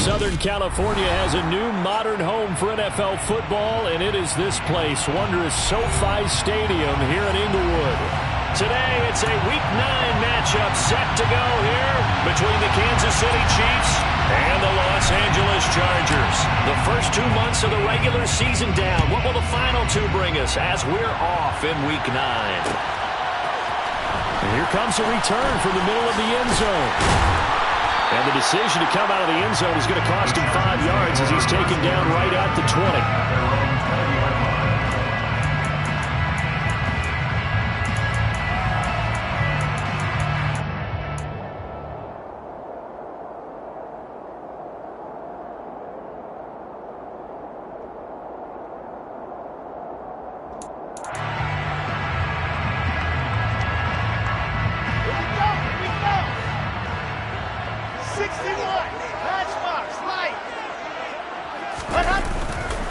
Southern California has a new modern home for NFL football, and it is this place, wondrous SoFi Stadium here in Inglewood. Today, it's a Week 9 matchup set to go here between the Kansas City Chiefs and the Los Angeles Chargers. The first 2 months of the regular season down. What will the final two bring us as we're off in Week 9? And here comes a return from the middle of the end zone. And the decision to come out of the end zone is going to cost him 5 yards as he's taken down right at the 20.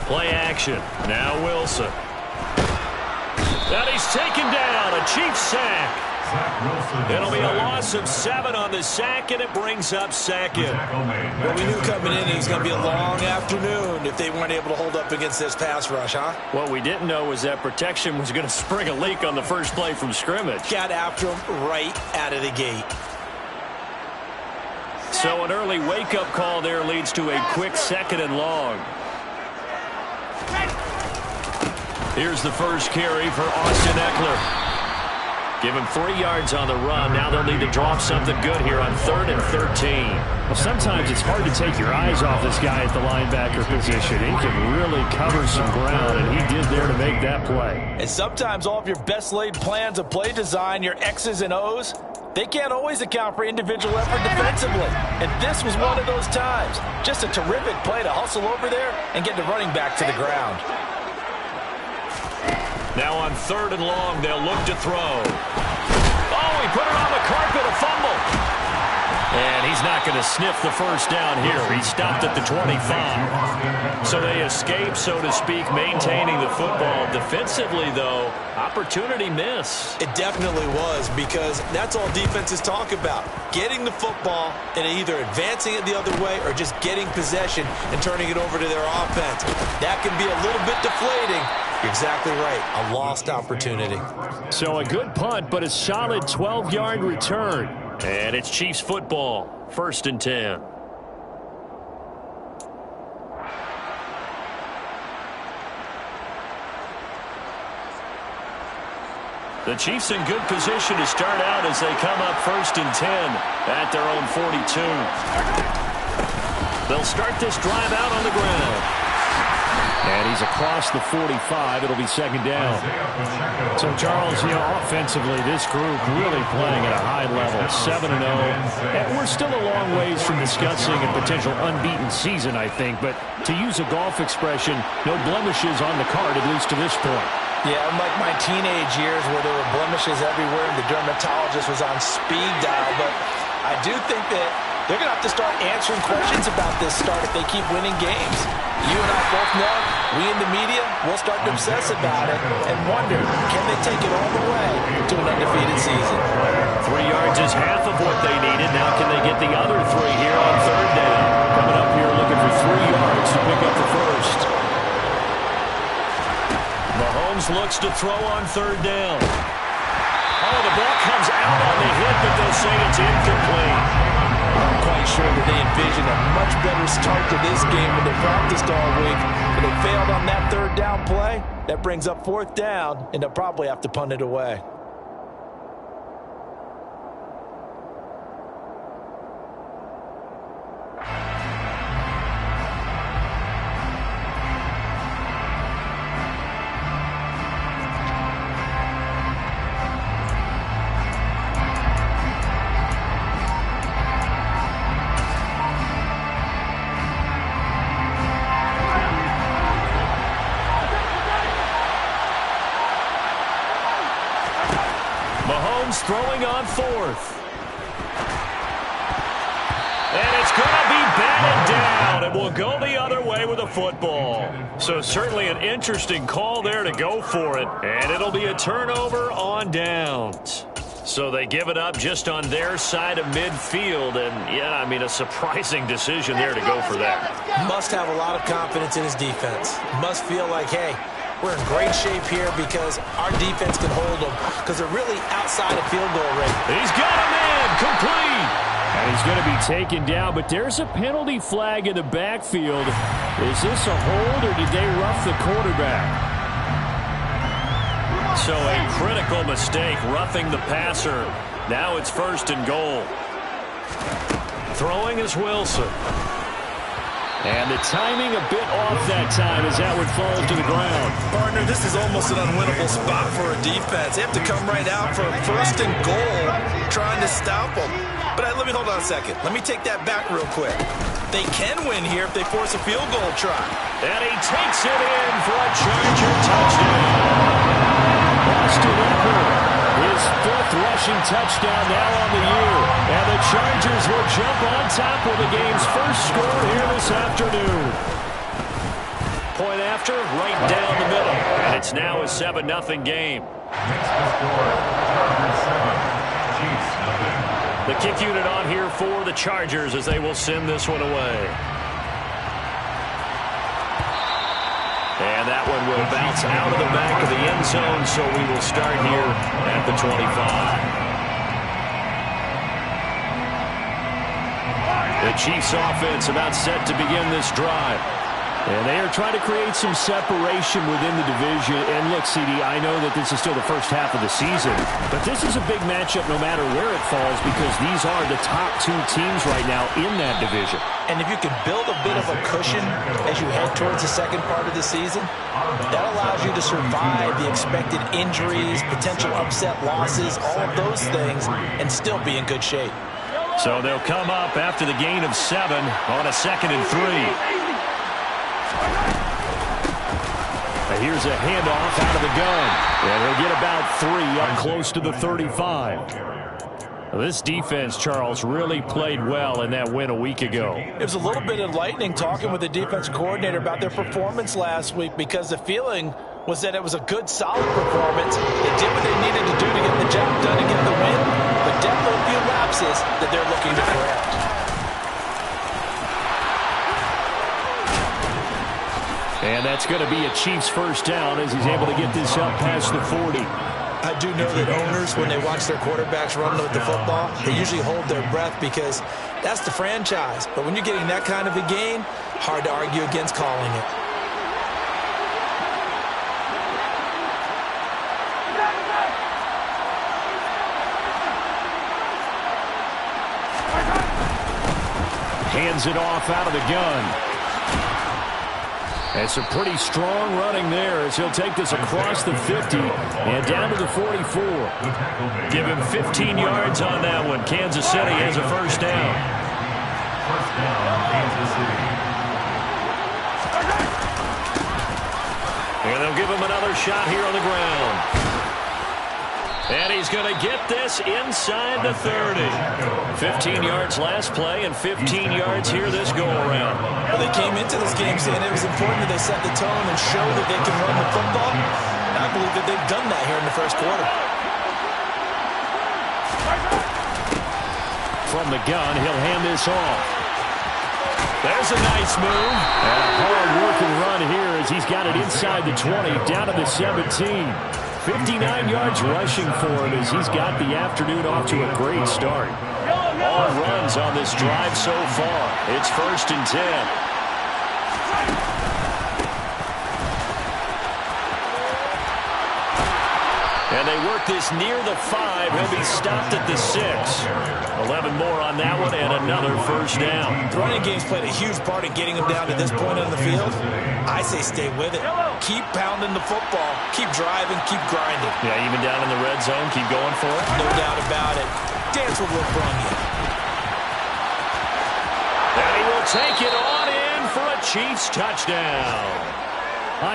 Play action. Now Wilson. And he's taken down. A Chiefs sack. It'll be a loss of 7 on the sack, and it brings up second. Well, we knew coming in it was going to be a long afternoon if they weren't able to hold up against this pass rush, huh? What we didn't know was that protection was going to spring a leak on the first play from scrimmage. Got after him right out of the gate. So an early wake-up call there leads to a quick 2nd and long. Here's the first carry for Austin Ekeler. Give him 3 yards on the run. Now they'll need to drop something good here on 3rd and 13. Well, sometimes it's hard to take your eyes off this guy at the linebacker position. He can really cover some ground, and he did there to make that play. And sometimes all of your best laid plans of play design, your X's and O's, they can't always account for individual effort defensively. And this was one of those times. Just a terrific play to hustle over there and get the running back to the ground. Now on 3rd and long, they'll look to throw. Oh, he put it on the carpet, a fumble. And he's not going to sniff the first down here. He stopped at the 25. So they escape, so to speak, maintaining the football. Defensively, though, opportunity miss. It definitely was, because that's all defenses talk about. Getting the football and either advancing it the other way or just getting possession and turning it over to their offense. That can be a little bit deflating. You're exactly right. A lost opportunity. So a good punt, but a solid 12-yard return. And it's Chiefs football. 1st and 10. The Chiefs in good position to start out as they come up 1st and 10 at their own 42. They'll start this drive out on the ground. And he's across the 45. It'll be 2nd down. So, Charles, offensively, this group really playing at a high level, 7-0. And we're still a long ways from discussing a potential unbeaten season, I think. But to use a golf expression, no blemishes on the card, at least to this point. Yeah, unlike my teenage years where there were blemishes everywhere and the dermatologist was on speed dial. But I do think that they're going to have to start answering questions about this start if they keep winning games. You and I both know, we in the media, we'll start to obsess about it and wonder, can they take it all the way to an undefeated season? 3 yards is half of what they needed. Now can they get the other 3 here on 3rd down? Coming up here looking for 3 yards to pick up the first. Mahomes looks to throw on 3rd down. Oh, the ball comes out on the hit, but they'll say it's incomplete. I'm quite sure that they envisioned a much better start to this game when they practiced all week. But they failed on that 3rd down play. That brings up 4th down, and they'll probably have to punt it away. Throwing on 4th. And it's going to be batted down, and will go the other way with a football. So certainly an interesting call there to go for it, and it'll be a turnover on downs. So they give it up just on their side of midfield. And, yeah, I mean, a surprising decision there to go for that. Must have a lot of confidence in his defense. Must feel like, hey, we're in great shape here because our defense can hold them because they're really outside of field goal range. He's got a man complete. And he's going to be taken down, but there's a penalty flag in the backfield. Is this a hold or did they rough the quarterback? So a critical mistake, roughing the passer. Now it's 1st and goal. Throwing is Wilson. And the timing a bit off that time as that one falls to the ground. Partner, this is almost an unwinnable spot for a defense. They have to come right out for 1st and goal, trying to stop them. But let me hold on a second. Let me take that back real quick. They can win here if they force a field goal try. And he takes it in for a Charger touchdown. Austin Eckler, his 5th rushing touchdown now on the year. And the Chargers will jump on top with the game's first score here this afternoon. Point after, right down the middle. And it's now a 7-0 game. Next score, Chargers 7, Chiefs nothing. The kick unit on here for the Chargers as they will send this one away. And that one will bounce out of the back of the end zone, so we will start here at the 25. The Chiefs offense about set to begin this drive. And they are trying to create some separation within the division. And look, CD, I know that this is still the first half of the season, but this is a big matchup no matter where it falls because these are the top 2 teams right now in that division. And if you can build a bit of a cushion as you head towards the second part of the season, that allows you to survive the expected injuries, potential upset losses, all of those things, and still be in good shape. So they'll come up after the gain of 7 on a 2nd and 3. Here's a handoff out of the gun. And he'll get about 3 up close to the 35. This defense, Charles, really played well in that win a week ago. It was a little bit enlightening talking with the defense coordinator about their performance last week because the feeling was that it was a good, solid performance. They did what they needed to do to get the job done and get the win, but definitely a few lapses that they're looking to correct. And that's going to be a Chiefs first down as he's able to get this up past the 40. I do know that owners, when they watch their quarterbacks run with the football, they usually hold their breath because that's the franchise. But when you're getting that kind of a game, hard to argue against calling it. Hands it off out of the gun. And some pretty strong running there as he'll take this across the 50 and down to the 44. Give him 15 yards on that one. Kansas City has a first down. First down, Kansas City. And they'll give him another shot here on the ground. And he's going to get this inside the 30. 15 yards last play and 15 yards here this go-around. Well, they came into this game saying it was important that they set the tone and show that they can run the football. And I believe that they've done that here in the first quarter. From the gun, he'll hand this off. There's a nice move. And a hard-working run here as he's got it inside the 20, down to the 17. 59 yards rushing for him as he's got the afternoon off to a great start. All runs on this drive so far. It's 1st and 10. And they work this near the 5. He'll be stopped at the 6. 11 more on that one and another first down. The running game's played a huge part in getting him down to this point on the field. I say stay with it. Keep pounding the football. Keep driving. Keep grinding. Yeah, even down in the red zone, keep going for it. No doubt about it. Dance what will bring you. And he will take it on in for a Chiefs touchdown.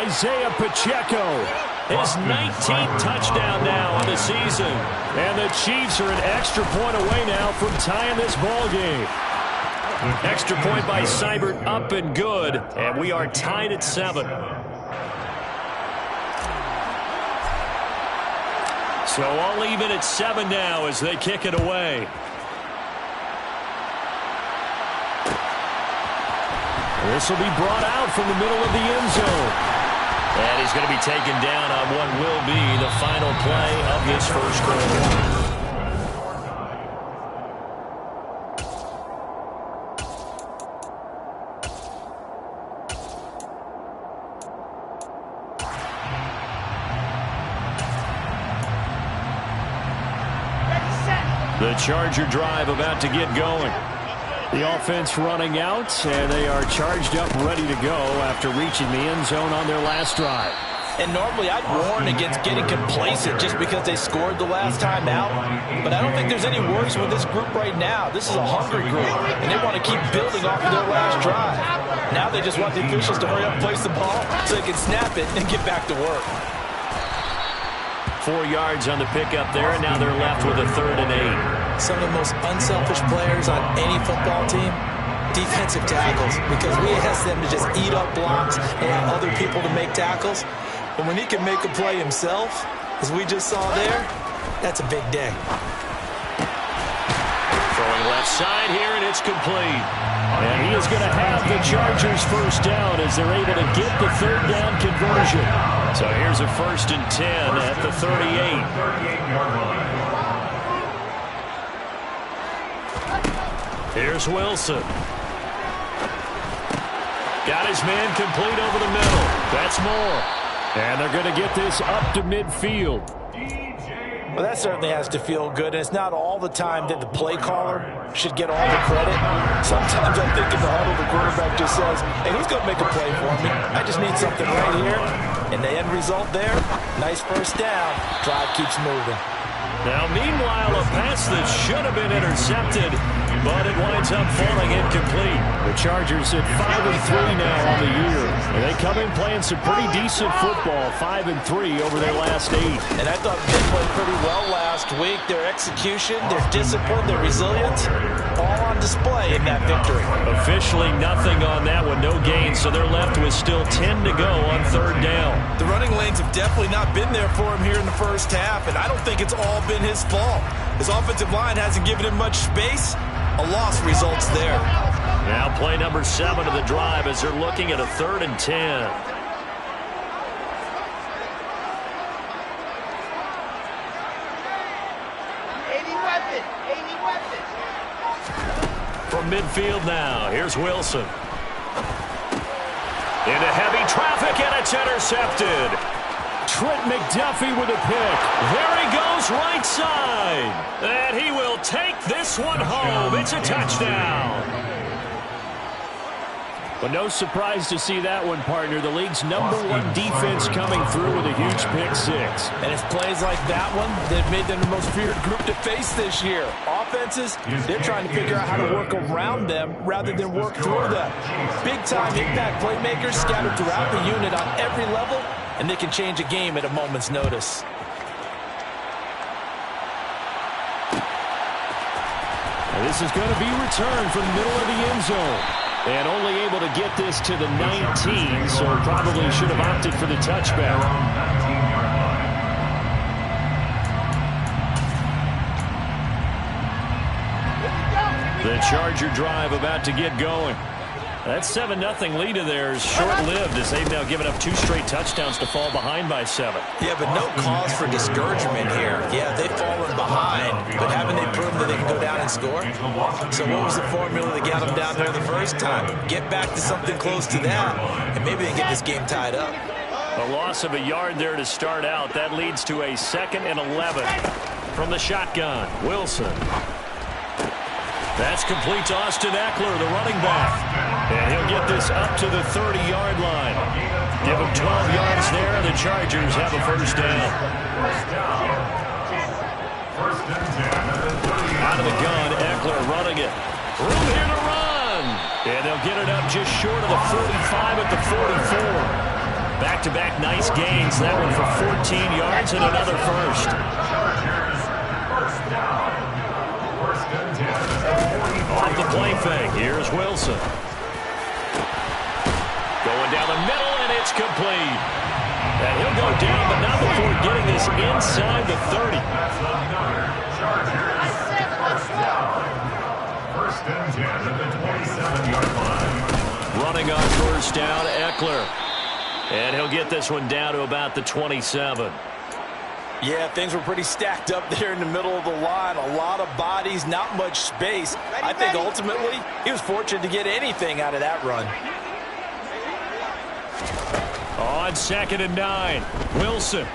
Isaiah Pacheco. His 19th touchdown now on the season. And the Chiefs are an extra point away now from tying this ball game. Extra point by Seibert up and good. And we are tied at 7. So all even at 7 now as they kick it away. This will be brought out from the middle of the end zone. And he's going to be taken down on what will be the final play of this first quarter. The Charger drive about to get going. The offense running out, and they are charged up, ready to go after reaching the end zone on their last drive. And normally I'd warn against getting complacent just because they scored the last time out. But I don't think there's any worse with this group right now. This is a hungry group, and they want to keep building off of their last drive. Now they just want the officials to hurry up and place the ball so they can snap it and get back to work. 4 yards on the pickup there, and now they're left with a 3rd and 8. Some of the most unselfish players on any football team, defensive tackles, because we ask them to just eat up blocks and allow other people to make tackles. But when he can make a play himself, as we just saw there, that's a big day. Throwing left side here, and it's complete. And he is going to have the Chargers first down as they're able to get the 3rd down conversion. So here's a 1st and 10 at the 38. Here's Wilson. Got his man complete over the middle. That's Moore. And they're going to get this up to midfield. Well, that certainly has to feel good, and it's not all the time that the play caller should get all the credit. Sometimes I think in the huddle, the quarterback just says, hey, who's going to make a play for me? I just need something right here. And the end result there, nice first down. Drive keeps moving. Now, meanwhile, a pass that should have been intercepted, but it winds up falling incomplete. The Chargers at 5-3 now on the year. And they come in playing some pretty decent football, 5-3 over their last 8. And I thought they played pretty well last week. Their execution, their discipline, their resilience, all on display in that victory. Officially nothing on that one, no gain, so they're left with still 10 to go on 3rd down. The running lanes have definitely not been there for him here in the first half, and I don't think it's all been his fault. His offensive line hasn't given him much space. A loss results there. Now play number 7 of the drive as they're looking at a 3rd and 10. From midfield now, here's Wilson. Into heavy traffic, and it's intercepted. Trent McDuffie with a pick. There he goes, right side. And he will take this one home. It's a touchdown. But no surprise to see that one, partner. The league's #1 defense coming through with a huge pick 6. And it's plays like that one that made them the most feared group to face this year. Offenses, they're trying to figure out how to work around them rather than work through them. Big-time impact playmakers scattered throughout the unit on every level, and they can change a game at a moment's notice. And this is going to be returned from the middle of the end zone. And only able to get this to the 19, so probably should have opted for the touchback. The Charger drive about to get going. That 7-0 lead of theirs short-lived as they've now given up 2 straight touchdowns to fall behind by 7. Yeah, but no cause for discouragement here. Yeah, they've fallen behind, but haven't they proven that they can go down and score? So what was the formula that got them down there the first time? Get back to something close to that, and maybe they can get this game tied up. A loss of a yard there to start out. That leads to a 2nd and 11 from the shotgun. Wilson. That's complete to Austin Eckler, the running back. And he'll get this up to the 30-yard line. Give him 12 yards there, and the Chargers have a first down. Out of the gun, Eckler running it. Room here to run. And they'll get it up just short of the 45 at the 44. Back-to-back nice gains. That one for 14 yards and another first. Off the play fake, here's Wilson. Going down the middle, and it's complete. And he'll go down, but not before getting this is inside the 30. That's another Chargers. First and 10 at the 27-yard line. Running on first down, Eckler. And he'll get this one down to about the 27. Yeah, things were pretty stacked up there in the middle of the line. A lot of bodies, not much space. I think ultimately he was fortunate to get anything out of that run. On 2nd and 9, Wilson.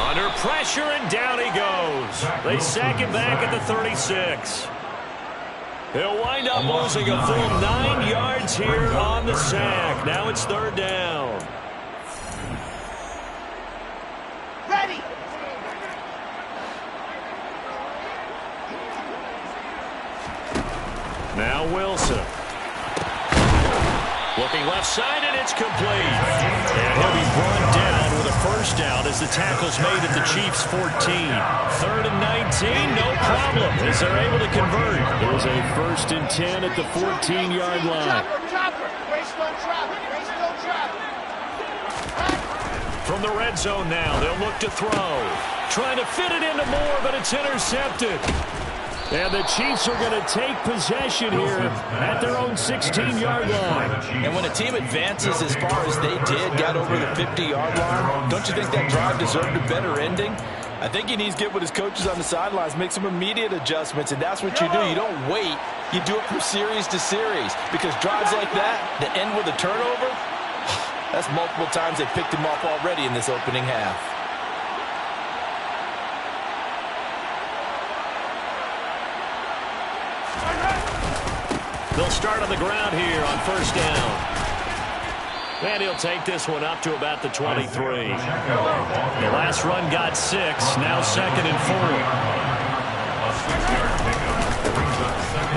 Under pressure, and down he goes. They sack him back at the 36. He'll wind up losing a full 9 yards here on the sack. Now it's 3rd down. Ready. Now Wilson. Looking left side, and it's complete. And he'll be brought down with a first down as the tackle's made at the Chiefs' 14. 3rd and 19, no problem, as they're able to convert. There's a 1st and 10 at the 14-yard line. From the red zone now, they'll look to throw. Trying to fit it into Moore, but it's intercepted. And the Chiefs are going to take possession here at their own 16-yard line. And when a team advances as far as they did, got over the 50-yard line, don't you think that drive deserved a better ending? I think he needs to get with his coaches on the sidelines, make some immediate adjustments, and that's what you do. You don't wait. You do it from series to series, because drives like that that end with a turnover, that's multiple times they picked him off already in this opening half. They'll start on the ground here on first down. And he'll take this one up to about the 23. The last run got 6. Now 2nd and 4.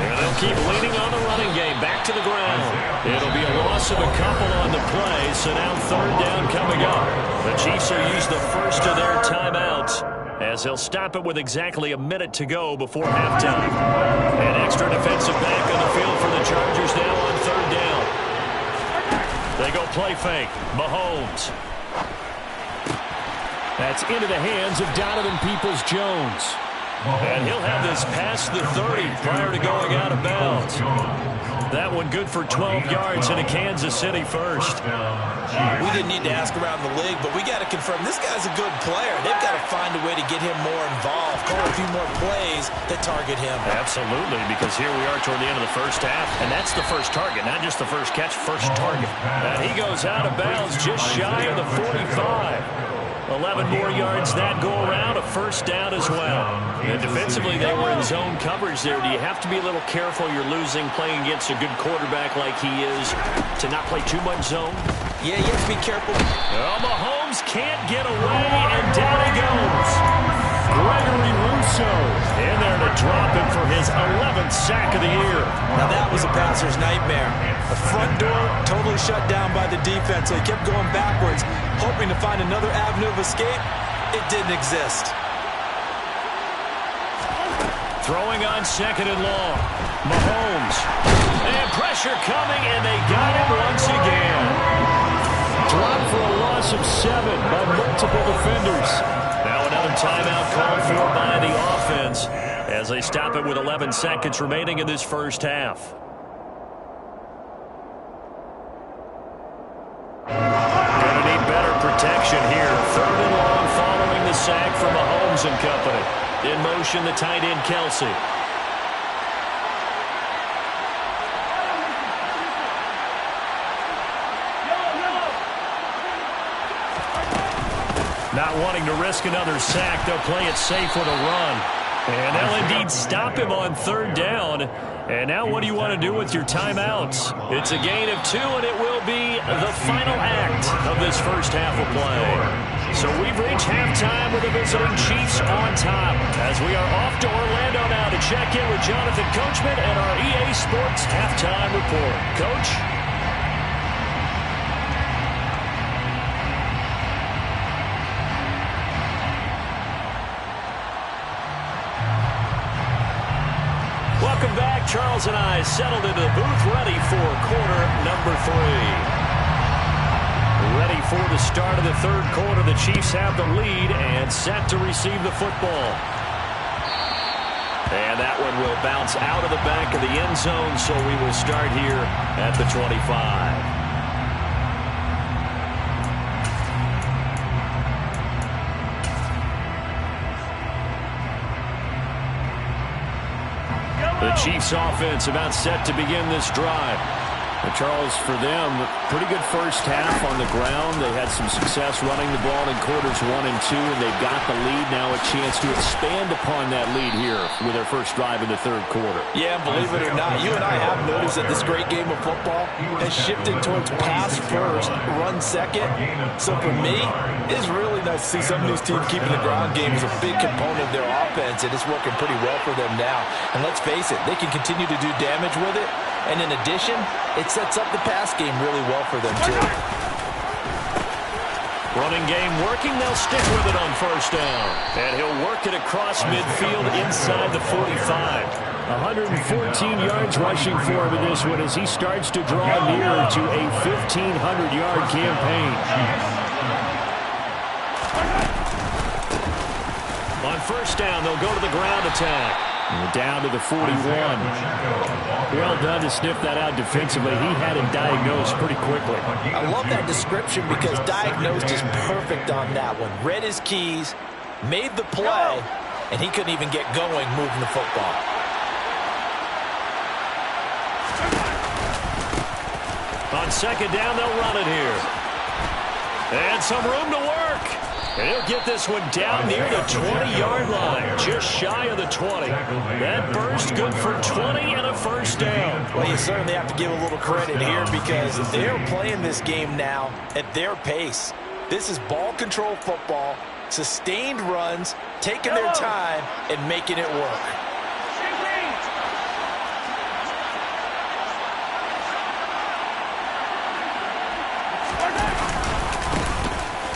And they'll keep leaning on the running game. Back to the ground. It'll be a loss of a couple on the play. So now 3rd down coming up. The Chiefs will use the first of their timeouts, as they'll stop it with exactly a minute to go before halftime. An extra defensive back on the field for the Chargers now on 3rd down. They go play fake. Mahomes. That's into the hands of Donovan Peoples-Jones. And he'll have this past the 30 prior to going out of bounds. That one good for 12 yards into Kansas City first. We didn't need to ask around the league, but we got to confirm this guy's a good player. They've got to find a way to get him more involved, call a few more plays that target him. Absolutely, because here we are toward the end of the first half, and that's the first target, not just the first catch, first target. And he goes out of bounds just shy of the 45. 11 more yards that go around, a first down as well. And defensively, they were in zone coverage there. Do you have to be a little careful? You're losing, playing against a good quarterback like he is, to not play too much zone? Yeah, you have to be careful. Oh, Mahomes can't get away, and down he goes. Gregory Rousseau in there to drop him for his 11th sack of the year. Now that was a passer's nightmare. The front door totally shut down by the defense, so he kept going backwards, hoping to find another avenue of escape. It didn't exist. Throwing on 2nd and long. Mahomes. And pressure coming, and they got him once again. Dropped for a loss of 7 by multiple defenders. Now another timeout called for by the offense as they stop it with 11 seconds remaining in this first half. Gonna need better protection here. 3rd and long following the sack from Mahomes and company. In motion, the tight end, Kelsey. Not wanting to risk another sack, they'll play it safe with a run. And they'll indeed stop him on 3rd down. And now what do you want to do with your timeouts? It's a gain of 2, and it will be the final act of this first half of play. So we've reached halftime with the visiting Chiefs on top, as we are off to Orlando now to check in with Jonathan Coachman and our EA Sports Halftime Report. Coach? Welcome back. Charles and I settled into the booth ready for quarter number 3. Ready for the start of the third quarter. The Chiefs have the lead and set to receive the football. And that one will bounce out of the back of the end zone, so we will start here at the 25. The Chiefs offense about set to begin this drive. Charles, for them, pretty good first half on the ground. They had some success running the ball in quarters 1 and 2, and they've got the lead now, a chance to expand upon that lead here with their first drive in the third quarter. Yeah, believe it or not, you and I have noticed that this great game of football has shifted towards pass first, run second. So for me, it's really nice to see some of these teams keeping the ground game as a big component of their offense, and it's working pretty well for them now. And let's face it, they can continue to do damage with it. And in addition, it sets up the pass game really well for them, too. Running game working. They'll stick with it on first down. And he'll work it across midfield inside the 45. 114 yards rushing for him in this one as he starts to draw nearer to a 1,500-yard campaign. On first down, they'll go to the ground attack. And down to the 41. Well done to sniff that out defensively. He had him diagnosed pretty quickly. I love that description because diagnosed is perfect on that one. Read his keys, made the play, and he couldn't even get going moving the football. On second down, they'll run it here. And some room to work. And he'll get this one down near the 20-yard line, just shy of the 20. That burst good for 20 and a first down. Well, you certainly have to give a little credit here because they're playing this game now at their pace. This is ball control football, sustained runs, taking their time, and making it work.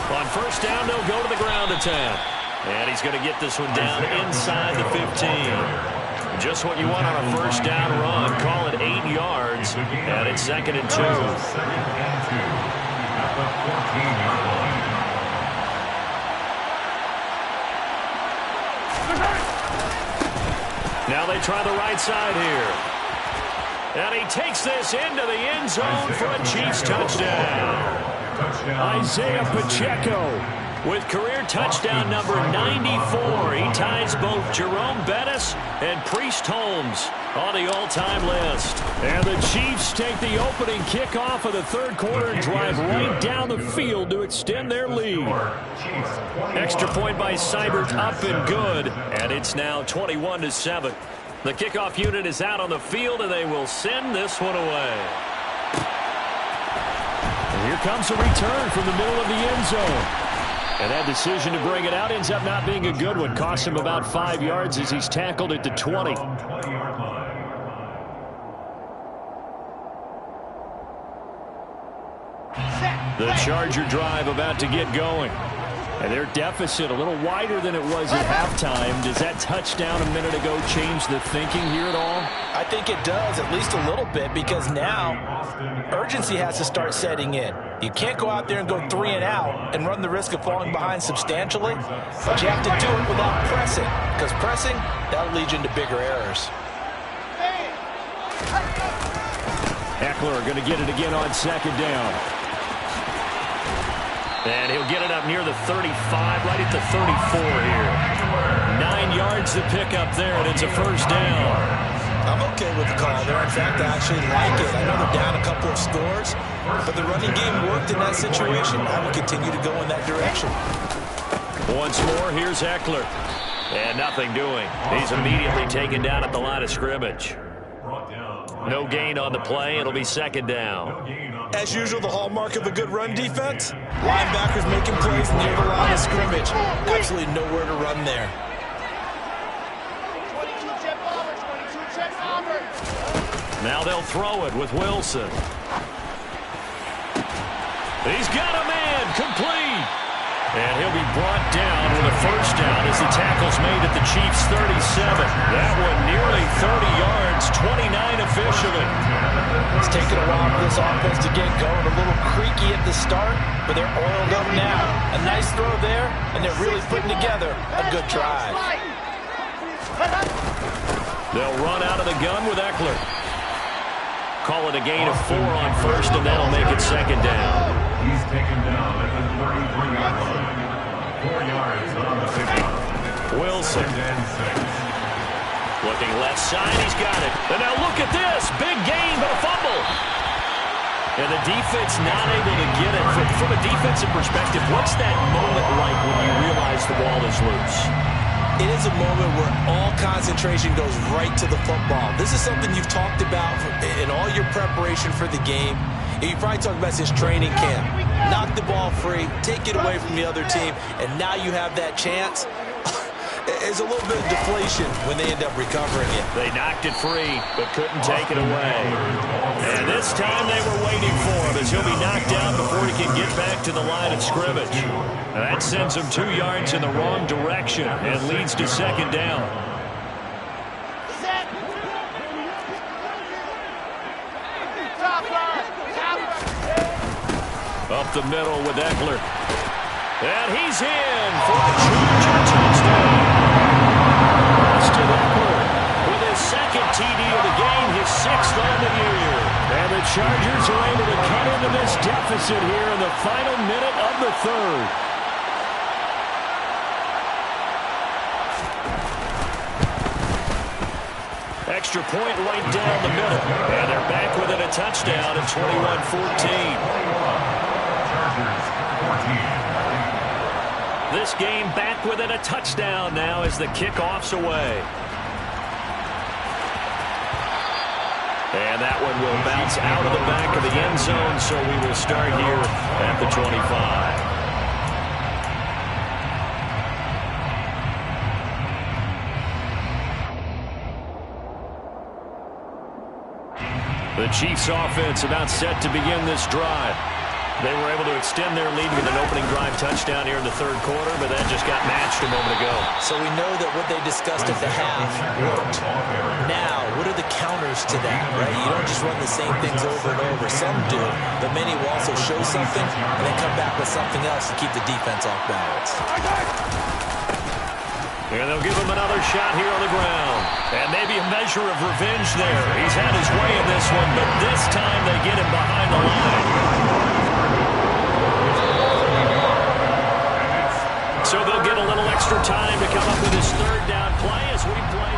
On first down, they'll go to the ground attack. And he's going to get this one down inside the 15. Just what you want on a first down run. Call it 8 yards. And it's 2nd and 2. Now they try the right side here. And he takes this into the end zone for a Chiefs touchdown. Isaiah Pacheco with career touchdown number 94. He ties both Jerome Bettis and Priest Holmes on the all-time list. And the Chiefs take the opening kickoff of the third quarter and drive right down the field to extend their lead. Extra point by Seibert up and good. And it's now 21-7. The kickoff unit is out on the field, and they will send this one away. Here comes a return from the middle of the end zone. And that decision to bring it out ends up not being a good one. Cost him about 5 yards as he's tackled at the 20. The Charger drive about to get going. And their deficit a little wider than it was at halftime. Does that touchdown a minute ago change the thinking here at all? I think it does, at least a little bit, because now urgency has to start setting in. You can't go out there and go 3 and out and run the risk of falling behind substantially, but you have to do it without pressing, because pressing, that'll lead you into bigger errors. Eckler going to get it again on second down. And he'll get it up near the 35, right at the 34 here. 9 yards to pick up there, and it's a first down. I'm okay with the call there. In fact, I actually like it. I know they're down a couple of scores, but the running game worked in that situation. I will continue to go in that direction. Once more, here's Eckler. And nothing doing. He's immediately taken down at the line of scrimmage. No gain on the play. It'll be second down. As usual, the hallmark of a good run defense, linebackers making plays near the line of scrimmage. Absolutely nowhere to run there. Now they'll throw it with Wilson. He's got a man complete. And he'll be brought down with a first down as the tackle's made at the Chiefs' 37. That one nearly 30 yards, 29 officially. It's taken a while for this offense to get going. A little creaky at the start, but they're oiled up now. A nice throw there, and they're really putting together a good drive. They'll run out of the gun with Eckler. Call it a gain of 4 on first, and that'll make it second down. He's taken down at the 33-yard line. 4 yards on the pickup. Wilson. Looking left side, he's got it. And now look at this. Big gain, but a fumble. And the defense not able to get it. From a defensive perspective, what's that moment like when you realize the ball is loose? It is a moment where all concentration goes right to the football. This is something you've talked about in all your preparation for the game. You probably talked about this training camp. Knock the ball free, take it away from the other team, and now you have that chance. There's a little bit of deflation when they end up recovering it. They knocked it free, but couldn't take it away. And this time they were waiting for him as he'll be knocked down before he can get back to the line of scrimmage. Now that sends him 2 yards in the wrong direction and leads to second down. Up the middle with Eckler. And he's in for a Charger touchdown. Austin Eckler with his second TD of the game, his 6th on the year. And the Chargers are able to cut into this deficit here in the final minute of the third. Extra point right down the middle. And they're back within a touchdown at 21-14. This game back within a touchdown now as the kickoff's away. And that one will bounce out of the back of the end zone, so we will start here at the 25. The Chiefs offense about set to begin this drive. They were able to extend their lead with an opening drive touchdown here in the third quarter, but that just got matched a moment ago. So we know that what they discussed at the half worked. Now, what are the counters to that, right? You don't just run the same things over and over. Some do, but many will also show something and then come back with something else to keep the defense off balance. And they'll give him another shot here on the ground. And maybe a measure of revenge there. He's had his way in this one, but this time they get him behind the line. So they'll get a little extra time to come up with his third down play as we play.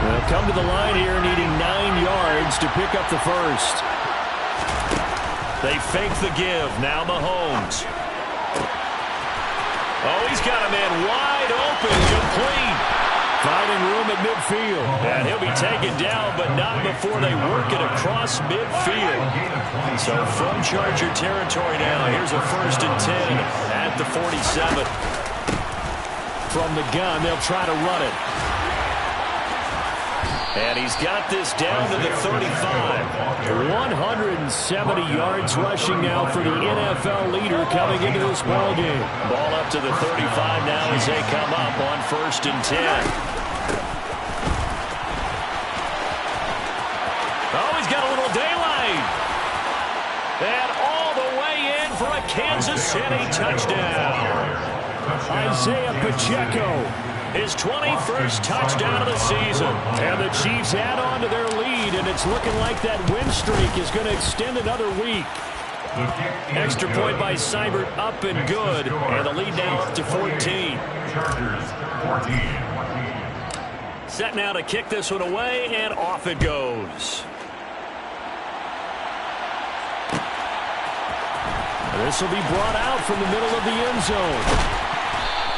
They'll come to the line here needing 9 yards to pick up the first. They fake the give. Now Mahomes. Oh, he's got a man wide open. Complete. Finding room at midfield. And he'll be taken down, but not before they work it across midfield. So from Charger territory now, here's a 1st and 10 at the 47. From the gun, they'll try to run it. And he's got this down to the 35. 170 yards rushing now for the NFL leader coming into this ballgame. Ball up to the 35 now as they come up on 1st and 10. Oh, he's got a little daylight. And all the way in for a Kansas City touchdown. Isaiah Pacheco. His 21st touchdown of the season. And the Chiefs add on to their lead, and it's looking like that win streak is going to extend another week. Extra point by Seibert up and good, and the lead now up to 14. Set now to kick this one away, and off it goes. This will be brought out from the middle of the end zone.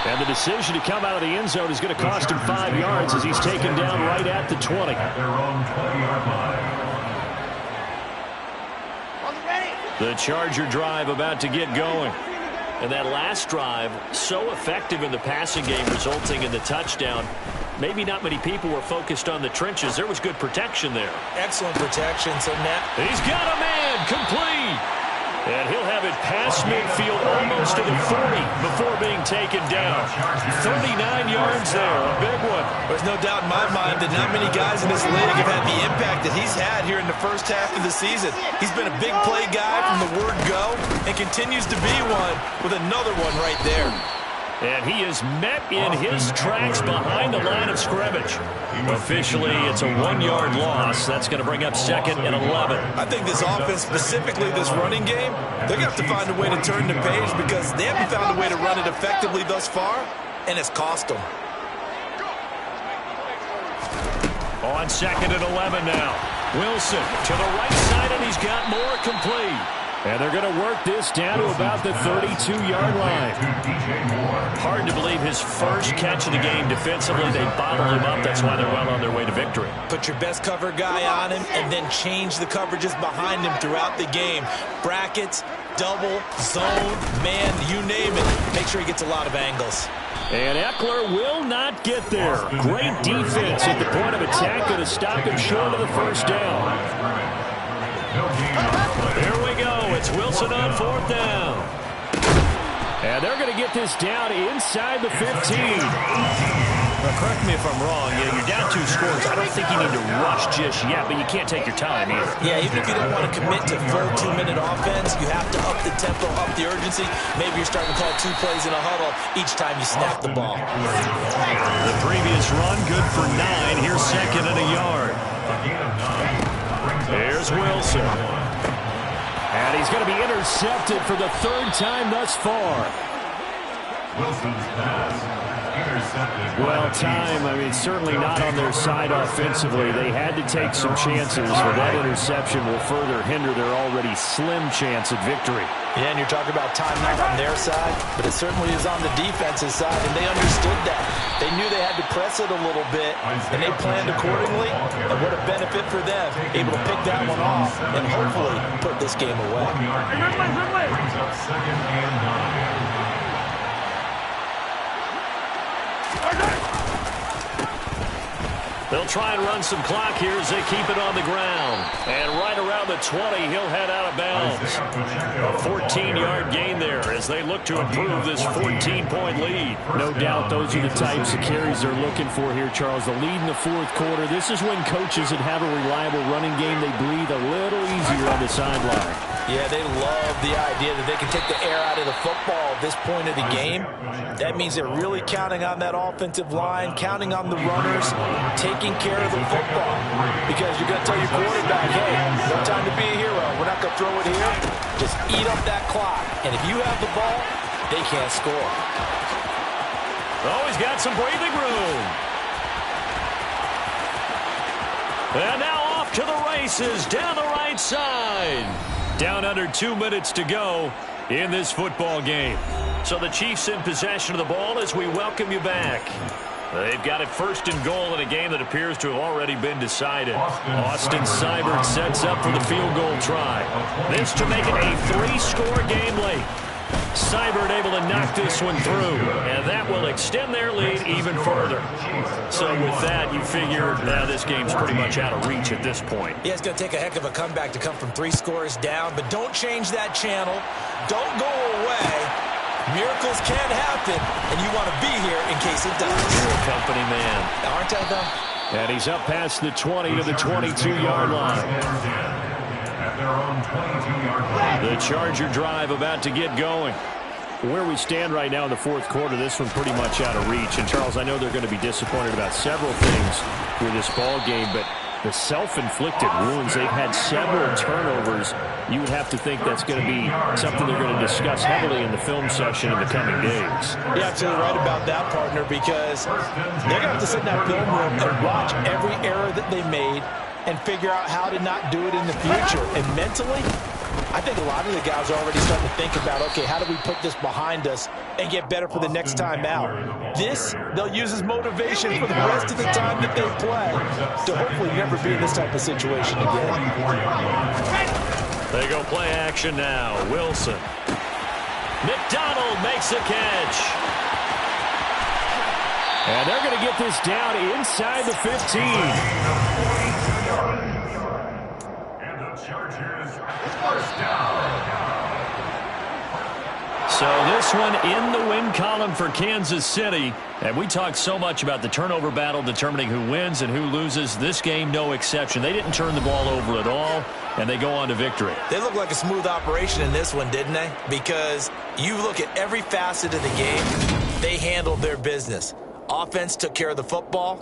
And the decision to come out of the end zone is going to cost him 5 yards as he's taken down right at the 20. The Charger drive about to get going. And that last drive, so effective in the passing game, resulting in the touchdown. Maybe not many people were focused on the trenches. There was good protection there. Excellent protection. So now he's got a man complete. And he'll have it past midfield almost to the 40 before being taken down. 39 yards there, a big one. There's no doubt in my mind that not many guys in this league have had the impact that he's had here in the first half of the season. He's been a big play guy from the word go and continues to be one with another one right there. And he is met in his tracks behind the line of scrimmage. Officially, it's a 1-yard loss. That's going to bring up 2nd and 11. I think this offense, specifically this running game, they're going to have to find a way to turn the page because they haven't found a way to run it effectively thus far, and it's cost them. On 2nd and 11 now. Wilson to the right side, and he's got more complete. And they're going to work this down to about the 32-yard line. Hard to believe his first catch of the game defensively. They bottled him up. That's why they're well on their way to victory. Put your best cover guy on him and then change the coverages behind him throughout the game. Brackets, double, zone, man, you name it. Make sure he gets a lot of angles. And Eckler will not get there. Great defense at the point of attack. Going to stop him short of the first down. Here we go. It's Wilson on 4th down. And they're going to get this down inside the 15. Now, correct me if I'm wrong. You're down 2 scores. I don't think you need to rush just yet, but you can't take your time either. Yeah, even if you don't want to commit to full 2-minute offense, you have to up the tempo, up the urgency. Maybe you're starting to call 2 plays in a huddle each time you snap the ball. The previous run, good for 9. Here's 2nd and a yard. Here's Wilson. And he's going to be intercepted for the 3rd time thus far. Wilson's pass. Well, certainly not on their side offensively. They had to take some chances, but that interception will further hinder their already slim chance at victory. Yeah, and you're talking about time not on their side, but it certainly is on the defensive side, and they understood that. They knew they had to press it a little bit, and they planned accordingly, and what a benefit for them, able to pick that one off and hopefully put this game away. Brings up 2nd and 9. They'll try and run some clock here as they keep it on the ground. And right around the 20, he'll head out of bounds. A 14-yard gain there as they look to improve this 14-point lead. No doubt those are the types of carries they're looking for here, Charles. The lead in the 4th quarter. This is when coaches that have a reliable running game, they breathe a little easier on the sideline. Yeah, they love the idea that they can take the air out of the football at this point of the game. That means they're really counting on that offensive line, counting on the runners, taking care of the football. Because you're going to tell your quarterback, hey, no time to be a hero. We're not going to throw it here. Just eat up that clock. And if you have the ball, they can't score. Oh, he's got some breathing room. And now off to the races down the right side. Down under 2 minutes to go in this football game. So the Chiefs in possession of the ball as we welcome you back. They've got it 1st and goal in a game that appears to have already been decided. Austin Seibert sets up for the field goal try. This to make it a 3-score game late. Seibert able to knock this one through, and that will extend their lead even further. So with that, you figure this game's pretty much out of reach at this point. Yeah, it's going to take a heck of a comeback to come from 3 scores down, but don't change that channel. Don't go away. Miracles can happen, and you want to be here in case it does. You're a company man. Aren't I, though? And he's up past the 20 to the 22-yard line. The Charger drive about to get going. Where we stand right now in the 4th quarter, this one pretty much out of reach. And, Charles, I know they're going to be disappointed about several things with this ball game, but the self-inflicted wounds, they've had several turnovers. You would have to think that's going to be something they're going to discuss heavily in the film session in the coming days. You're absolutely right about that, partner, because they're going to have to sit in that film room and watch every error that they made and figure out how to not do it in the future. And mentally, I think a lot of the guys are already starting to think about, okay, how do we put this behind us and get better for the next time out? This, they'll use as motivation for the rest of the time that they play to hopefully never be in this type of situation again. They go play action now. Wilson. McDonald makes the catch. And they're going to get this down inside the 15. And the Chargers first down. So this one in the win column for Kansas City. And we talked so much about the turnover battle determining who wins and who loses. This game, no exception. They didn't turn the ball over at all, and they go on to victory. They look like a smooth operation in this one, didn't they? Because you look at every facet of the game, they handled their business. Offense took care of the football.